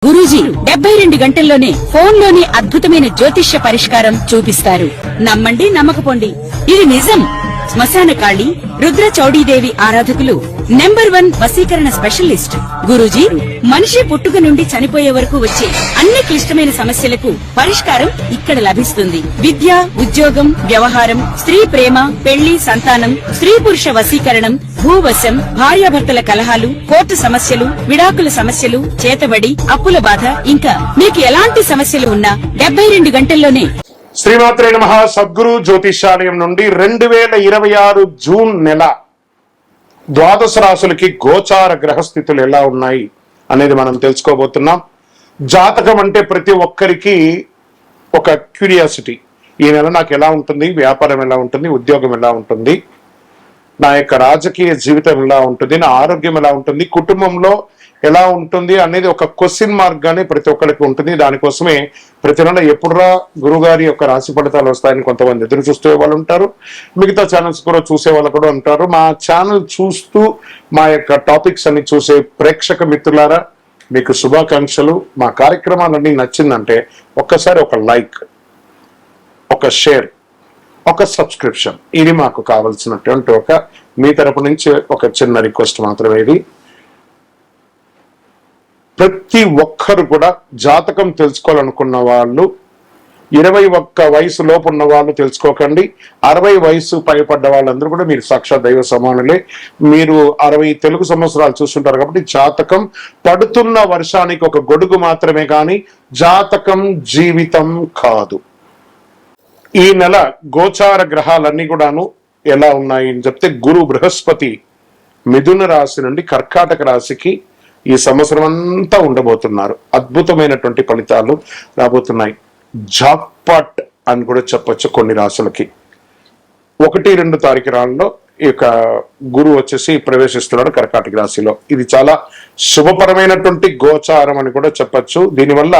గురూజీ 72 గంటల్లోనే ఫోన్ లోని అద్భుతమైన జ్యోతిష్య పరిష్కారం చూపిస్తారు. నమ్మండి, నమ్మకపోండి, ఇది నిజం. శ్మశాన కాళి రుద్ర చౌడీదేవి ఆరాధకులు నంబర్ 1 వశీకరణ స్పెషలిస్ట్ గురూజీ. మనిషి పుట్టుక నుండి చనిపోయే వరకు వచ్చే అన్ని క్లిష్టమైన సమస్యలకు పరిష్కారం ఇక్కడ లభిస్తుంది. విద్య, ఉద్యోగం, వ్యవహారం, స్త్రీ ప్రేమ, పెళ్లి, సంతానం, స్త్రీ పురుష వశీకరణం, భూవశం, భార్యాభర్తల కలహాలు, కోర్టు సమస్యలు, విడాకుల సమస్యలు, చేతబడి, అప్పుల బాధ, ఇంకా మీకు ఎలాంటి సమస్యలు ఉన్నా 72 గంటల్లోనే. శ్రీమాత్రే నమః. సద్గురు జ్యోతిషాలయం నుండి 2026 జూన్ నెల ద్వాదశ రాశులకి గోచార గ్రహస్థితులు ఎలా ఉన్నాయి అనేది మనం తెలుసుకోబోతున్నాం. జాతకం అంటే ప్రతి ఒక్కరికి ఒక క్యూరియాసిటీ. ఈ నెల నాకు ఎలా ఉంటుంది, వ్యాపారం ఎలా ఉంటుంది, ఉద్యోగం ఎలా ఉంటుంది, నా యొక్క రాజకీయ జీవితం ఎలా ఉంటుంది, నా ఆరోగ్యం ఎలా ఉంటుంది, కుటుంబంలో ఎలా ఉంటుంది అనేది ఒక క్వశ్చన్ మార్క్ గానే ప్రతి ఒక్కరికి ఉంటుంది. దానికోసమే ప్రతి నెల ఎప్పుడురా గురుగారి యొక్క రాశి ఫలితాలు వస్తాయని కొంతమంది ఎదురు చూసే వాళ్ళు ఉంటారు. మిగతా ఛానల్స్ కూడా చూసే వాళ్ళు కూడా ఉంటారు. మా ఛానల్ చూస్తూ మా యొక్క టాపిక్స్ అన్ని చూసే ప్రేక్షక మిత్రులారా, మీకు శుభాకాంక్షలు. మా కార్యక్రమాలన్నీ నచ్చిందంటే ఒక్కసారి ఒక లైక్, ఒక షేర్, ఒక సబ్స్క్రిప్షన్, ఇది మాకు కావాల్సినటువంటి ఒక మీ తరపు నుంచి ఒక చిన్న రిక్వెస్ట్ మాత్రమే. ఇది ప్రతి ఒక్కరు కూడా జాతకం తెలుసుకోవాలనుకున్న వాళ్ళు 21 వయసు లోపు ఉన్న వాళ్ళు తెలుసుకోకండి. 60 వయసు పైపడ్డ వాళ్ళందరూ కూడా మీరు సాక్షాత్ దైవ సమానులే. మీరు 60 తెలుగు సంవత్సరాలు చూస్తుంటారు కాబట్టి జాతకం పడుతున్న వర్షానికి ఒక గొడుగు మాత్రమే కానీ జాతకం జీవితం కాదు. ఈ నెల గోచార గ్రహాలన్నీ కూడాను ఎలా ఉన్నాయి అని చెప్తే, గురు బృహస్పతి మిథున రాశి నుండి కర్కాటక రాశికి ఈ సంవత్సరం అంతా ఉండబోతున్నారు. అద్భుతమైనటువంటి ఫలితాలు రాబోతున్నాయి. జాక్పాట్ అని కూడా చెప్పొచ్చు కొన్ని రాశులకి. 1-2 తారీఖులలో ఈ యొక్క గురువు వచ్చేసి ప్రవేశిస్తున్నాడు కర్కాటక రాశిలో. ఇది చాలా శుభపరమైనటువంటి గోచారం అని కూడా చెప్పచ్చు. దీనివల్ల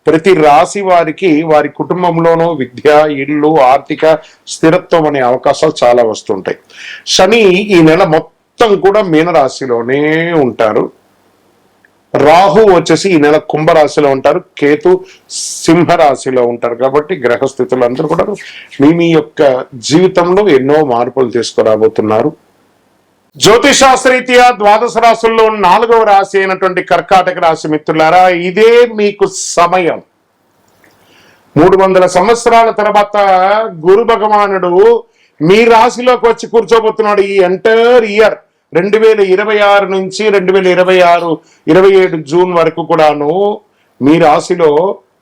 ప్రతి రాశి వారికి వారి కుటుంబంలోనూ విద్య, ఇల్లు, ఆర్థిక స్థిరత్వం అనే అవకాశాలు చాలా వస్తుంటాయి. శని ఈ నెల మొత్తం కూడా మీనరాశిలోనే ఉంటారు. రాహు వచ్చేసి ఈ నెల కుంభరాశిలో ఉంటారు. కేతు సింహరాశిలో ఉంటారు. కాబట్టి గ్రహస్థితులు అందరూ కూడా మీ యొక్క జీవితంలో ఎన్నో మార్పులు తీసుకురాబోతున్నారు. జ్యోతిషాస్త్రరీత్యా ద్వాదశ రాశుల్లో 4వ రాశి అయినటువంటి కర్కాటక రాశి మిత్రులారా, ఇదే మీకు సమయం. 300 సంవత్సరాల తర్వాత గురు భగవానుడు మీ రాశిలోకి వచ్చి కూర్చోబోతున్నాడు. ఈ ఎంటైర్ ఇయర్ 2026 నుంచి 2027 జూన్ వరకు కూడాను మీ రాశిలో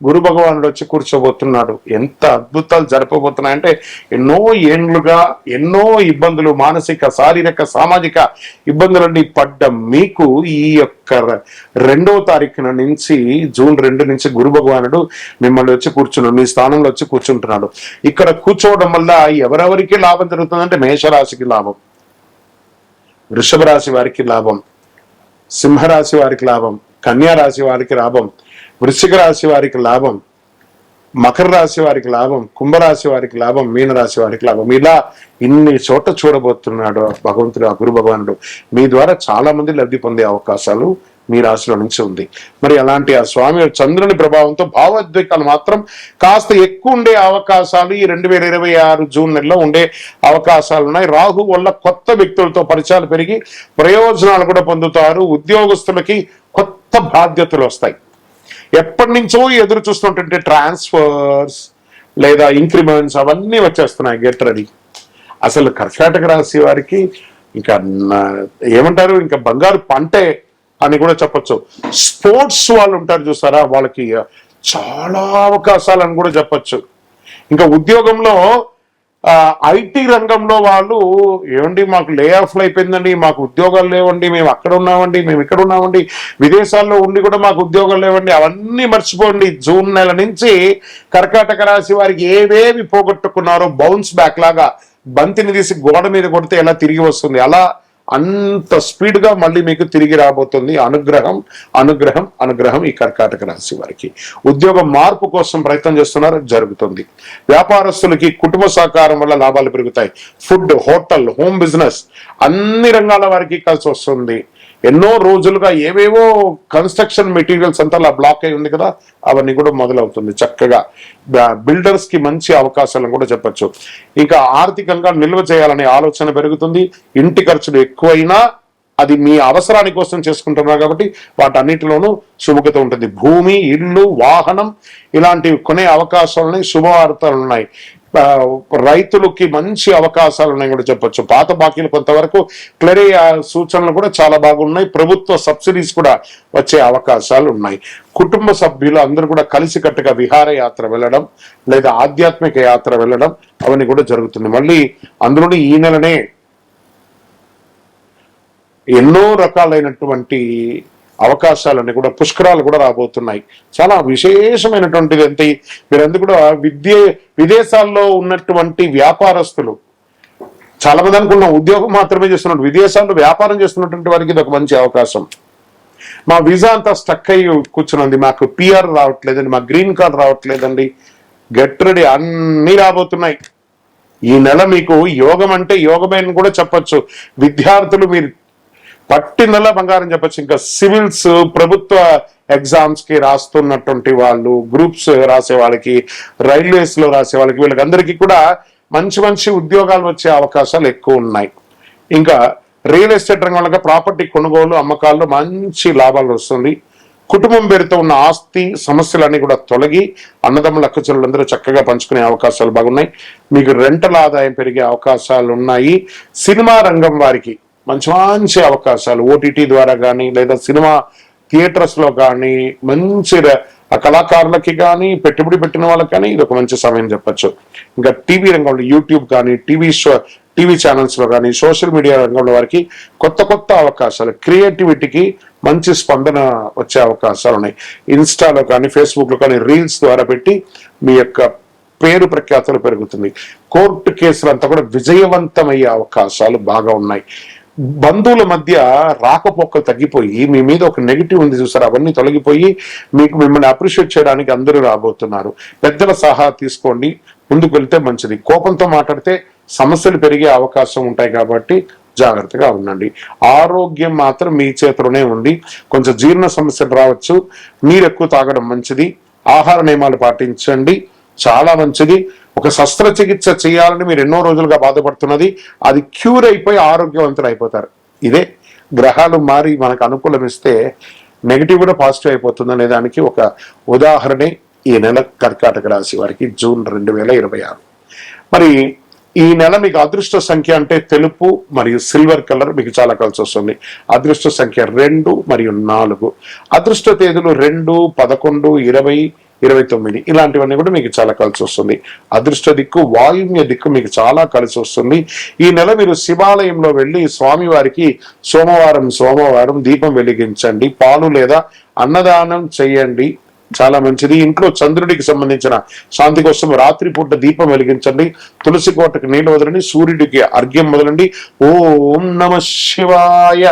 గురు భగవానుడు వచ్చి కూర్చోబోతున్నాడు. ఎంత అద్భుతాలు జరపబోతున్నాయంటే, ఎన్నో ఏండ్లుగా ఎన్నో ఇబ్బందులు, మానసిక, శారీరక, సామాజిక ఇబ్బందులన్నీ పడ్డ మీకు ఈ యొక్క 2వ తారీఖున నుంచి జూన్ 2 నుంచి గురు భగవానుడు మిమ్మల్ని వచ్చి కూర్చున్నాడు, మీ స్థానంలో వచ్చి కూర్చుంటున్నాడు. ఇక్కడ కూర్చోవడం వల్ల ఎవరెవరికి లాభం జరుగుతుందంటే, మేషరాశికి లాభం, వృషభ రాశి వారికి లాభం, సింహరాశి వారికి లాభం, కన్యా రాశి వారికి లాభం, వృశ్చిక రాశి వారికి లాభం, మకర రాశి వారికి లాభం, కుంభరాశి వారికి లాభం, మీనరాశి వారికి లాభం. ఇలా ఇన్ని చోట చూడబోతున్నాడు భగవంతుడు, ఆ గురు భగవానుడు. మీ ద్వారా చాలా మంది లబ్ధి పొందే అవకాశాలు మీ రాశిలో నుంచి ఉంది. మరి అలాంటి ఆ స్వామి చంద్రుని ప్రభావంతో భావోద్వేగాలు మాత్రం కాస్త ఎక్కువ ఉండే అవకాశాలు ఈ 2026 జూన్ నెలలో ఉండే అవకాశాలు ఉన్నాయి. రాహు వల్ల కొత్త వ్యక్తులతో పరిచయాలు పెరిగి ప్రయోజనాలు కూడా పొందుతారు. ఉద్యోగస్తులకి కొత్త బాధ్యతలు వస్తాయి. ఎప్పటి నుంచో ఎదురు చూస్తుంటే ట్రాన్స్ఫర్స్ లేదా ఇంక్రిమెంట్స్ అవన్నీ వచ్చేస్తున్నాయి. Get ready. అసలు కర్కాటక రాశి వారికి ఇంకా ఏమంటారు, ఇంకా బంగారు పంటే అని కూడా చెప్పచ్చు. స్పోర్ట్స్ వాళ్ళు ఉంటారు చూసారా, వాళ్ళకి చాలా అవకాశాలు అని కూడా చెప్పచ్చు. ఇంకా ఉద్యోగంలో ఐటీ రంగంలో వాళ్ళు ఏమండి మాకు లే ఆఫ్లు అయిపోయిందండి, మాకు ఉద్యోగాలు లేవండి, మేము అక్కడ ఉన్నామండి, మేము ఇక్కడ ఉన్నామండి, విదేశాల్లో ఉండి కూడా మాకు ఉద్యోగాలు లేవండి, అవన్నీ మర్చిపోండి. జూన్ నెల నుంచి కర్కాటక రాశి వారికి ఏవేవి పోగొట్టుకున్నారో బౌన్స్ బ్యాక్ లాగా బంతిని తీసి గోడ మీద కొడితే ఎలా తిరిగి వస్తుంది, అలా అంత స్పీడ్ గా మళ్ళీ మీకు తిరిగి రాబోతుంది. అనుగ్రహం అనుగ్రహం అనుగ్రహం ఈ కర్కాటక రాశి వారికి. ఉద్యోగ మార్పు కోసం ప్రయత్నం చేస్తున్నారు, జరుగుతుంది. వ్యాపారస్తులకి కుటుంబ సహకారం వల్ల లాభాలు పెరుగుతాయి. ఫుడ్, హోటల్, హోమ్ బిజినెస్ అన్ని రంగాల వారికి కలిసి వస్తుంది. ఎన్నో రోజులుగా ఏవేవో కన్స్ట్రక్షన్ మెటీరియల్స్ అంతా అలా బ్లాక్ అయి ఉంది కదా, అవన్నీ కూడా మొదలవుతుంది. చక్కగా బిల్డర్స్ కి మంచి అవకాశాలను కూడా చెప్పొచ్చు. ఇంకా ఆర్థికంగా నిల్వ చేయాలనే ఆలోచన పెరుగుతుంది. ఇంటి ఖర్చులు ఎక్కువైనా అది మీ అవసరాని కోసం చేసుకుంటున్నారు కాబట్టి వాటన్నిటిలోనూ శుభకత ఉంటుంది. భూమి, ఇల్లు, వాహనం ఇలాంటివి కొనే అవకాశాలని, శుభవార్తలు ఉన్నాయి. రైతులకి మంచి అవకాశాలు ఉన్నాయి కూడా చెప్పొచ్చు. పాత బాకీలు కొంతవరకు క్లియర్ అయ్యే సూచనలు కూడా చాలా బాగున్నాయి. ప్రభుత్వ సబ్సిడీస్ కూడా వచ్చే అవకాశాలు ఉన్నాయి. కుటుంబ సభ్యులు అందరూ కూడా కలిసికట్టుగా విహారయాత్ర వెళ్ళడం లేదా ఆధ్యాత్మిక యాత్ర వెళ్ళడం అవన్నీ కూడా జరుగుతుంది. మళ్ళీ అందులోని ఈ నెలనే ఎన్నో రకాలైనటువంటి అవకాశాలన్నీ కూడా, పుష్కరాలు కూడా రాబోతున్నాయి. చాలా విశేషమైనటువంటిది. ఎంత మీరందరూ కూడా విదేశాల్లో ఉన్నటువంటి వ్యాపారస్తులు చాలా మంది అనుకున్న ఉద్యోగం మాత్రమే చేస్తున్నట్టు, విదేశాల్లో వ్యాపారం చేస్తున్నటువంటి వారికి ఇది ఒక మంచి అవకాశం. మా వీసా అంతా స్టక్ అయ్యి కూర్చున్నది, మాకు పిఆర్ రావట్లేదండి, మా గ్రీన్ కార్డ్ రావట్లేదండి, గెట్ రెడీ అన్ని రాబోతున్నాయి. ఈ నెల మీకు యోగం అంటే యోగమైన కూడా చెప్పచ్చు. విద్యార్థులు మీరు పట్టిందల్లా బంగారం చెప్పచ్చు. ఇంకా సివిల్స్, ప్రభుత్వ ఎగ్జామ్స్ కి రాస్తున్నటువంటి వాళ్ళు, గ్రూప్స్ రాసే వాళ్ళకి, రైల్వేస్ లో రాసే వాళ్ళకి, వీళ్ళకందరికీ కూడా మంచి మంచి ఉద్యోగాలు వచ్చే అవకాశాలు ఎక్కువ ఉన్నాయి. ఇంకా రియల్ ఎస్టేట్ రంగంలో ప్రాపర్టీ కొనుగోలు, అమ్మకాల్లో మంచి లాభాలు వస్తుంది. కుటుంబం పేరుతో ఉన్న ఆస్తి సమస్యలన్నీ కూడా తొలగి అన్నదమ్ముల అక్కచెల్లెలందరూ చక్కగా పంచుకునే అవకాశాలు బాగున్నాయి. మీకు రెంటల్ ఆదాయం పెరిగే అవకాశాలు ఉన్నాయి. సినిమా రంగం వారికి మంచి మంచి అవకాశాలు ఓటీటీ ద్వారా కానీ లేదా సినిమా థియేటర్స్ లో కానీ, మంచి కళాకారులకి కానీ, పెట్టుబడి పెట్టిన వాళ్ళకి కానీ ఇది ఒక మంచి సమయం చెప్పచ్చు. ఇంకా టీవీ రంగంలో యూట్యూబ్ కానీ, టీవీ ఛానల్స్ లో కానీ, సోషల్ మీడియా రంగంలో వారికి కొత్త కొత్త అవకాశాలు, క్రియేటివిటీకి మంచి స్పందన వచ్చే అవకాశాలు ఉన్నాయి. ఇన్స్టాలో కానీ, ఫేస్బుక్ లో కానీ రీల్స్ ద్వారా పెట్టి మీ యొక్క పేరు ప్రఖ్యాతులు పెరుగుతుంది. కోర్టు కేసులు అంతా కూడా విజయవంతమయ్యే అవకాశాలు బాగా ఉన్నాయి. బంధువుల మధ్య రాకపోకలు తగ్గిపోయి మీ మీద ఒక నెగిటివ్ ఉంది చూసారు, అవన్నీ తొలగిపోయి మిమ్మల్ని అప్రిషియేట్ చేయడానికి అందరూ రాబోతున్నారు. పెద్దల సలహా తీసుకోండి, ముందుకు వెళ్తే మంచిది. కోపంతో మాట్లాడితే సమస్యలు పెరిగే అవకాశం ఉంటాయి కాబట్టి జాగ్రత్తగా ఉండండి. ఆరోగ్యం మాత్రం మీ చేతిలోనే ఉంది. కొంచెం జీర్ణ సమస్యలు రావచ్చు. నీరు ఎక్కువ తాగడం మంచిది. ఆహార నియమాలు పాటించండి, చాలా మంచిది. ఒక శస్త్రచికిత్స చేయాలని మీరు ఎన్నో రోజులుగా బాధపడుతున్నది, అది క్యూర్ అయిపోయి ఆరోగ్యవంతులు అయిపోతారు. ఇదే గ్రహాలు మారి మనకు అనుకూలమిస్తే నెగిటివ్ కూడా పాజిటివ్ అయిపోతుంది అనే దానికి ఒక ఉదాహరణే ఈ నెల కర్కాటక రాశి వారికి జూన్ 2026. మరి ఈ నెల మీకు అదృష్ట సంఖ్య అంటే తెలుపు మరియు సిల్వర్ కలర్ మీకు చాలా కలిసి వస్తుంది. అదృష్ట సంఖ్య 2 మరియు 4. అదృష్ట తేదీలు 2, 11, 20, 29 ఇలాంటివన్నీ కూడా మీకు చాలా కలిసి వస్తుంది. అదృష్ట దిక్కు వాయువ్య దిక్కు మీకు చాలా కలిసి వస్తుంది. ఈ నెల మీరు శివాలయంలో వెళ్ళి స్వామివారికి సోమవారం దీపం వెలిగించండి, పాలు లేదా అన్నదానం చేయండి, చాలా మంచిది. ఇంట్లో చంద్రుడికి సంబంధించిన శాంతి కోసం రాత్రిపూట దీపం వెలిగించండి, తులసి కోటకు నీళ్లు వదలండి, సూర్యుడికి అర్ఘ్యం మొదలండి. ఓం నమ శివాయ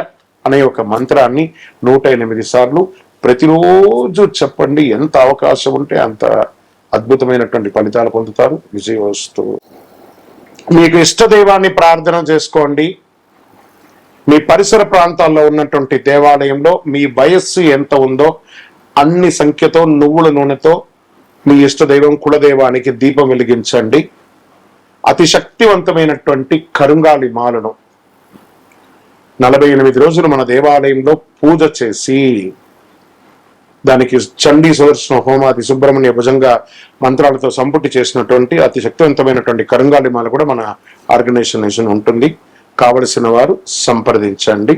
అనే ఒక మంత్రాన్ని 108 సార్లు ప్రతిరోజు చెప్పండి. ఎంత అవకాశం ఉంటే అంత అద్భుతమైనటువంటి ఫలితాలు పొందుతారు. విజయవస్తు. మీకు ఇష్టదైవాన్ని ప్రార్థన చేసుకోండి. మీ పరిసర ప్రాంతాల్లో ఉన్నటువంటి దేవాలయంలో మీ వయస్సు ఎంత ఉందో అన్ని సంఖ్యతో నువ్వుల నూనెతో మీ ఇష్టదైవం కులదైవానికి దీపం వెలిగించండి. అతి శక్తివంతమైనటువంటి కరుంగాలి మాలను 48 రోజులు మన దేవాలయంలో పూజ చేసి దానికి చండీ సుదర్శన హోమాది సుబ్రహ్మణ్య భుజంగా మంత్రాలతో సంపుటి చేసినటువంటి అతి శక్తివంతమైనటువంటి కరుంగాలి మాల కూడా మన ఆర్గనైజేషన్ ఉంటుంది. కావలసిన వారు సంప్రదించండి.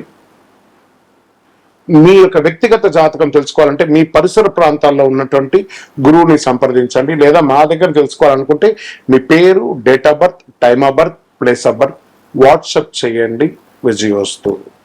మీ యొక్క వ్యక్తిగత జాతకం తెలుసుకోవాలంటే మీ పరిసర ప్రాంతాల్లో ఉన్నటువంటి గురువుని సంప్రదించండి, లేదా మా దగ్గర తెలుసుకోవాలనుకుంటే మీ పేరు, date of birth, time of birth, place of birth WhatsApp చేయండి. విజయోస్తు.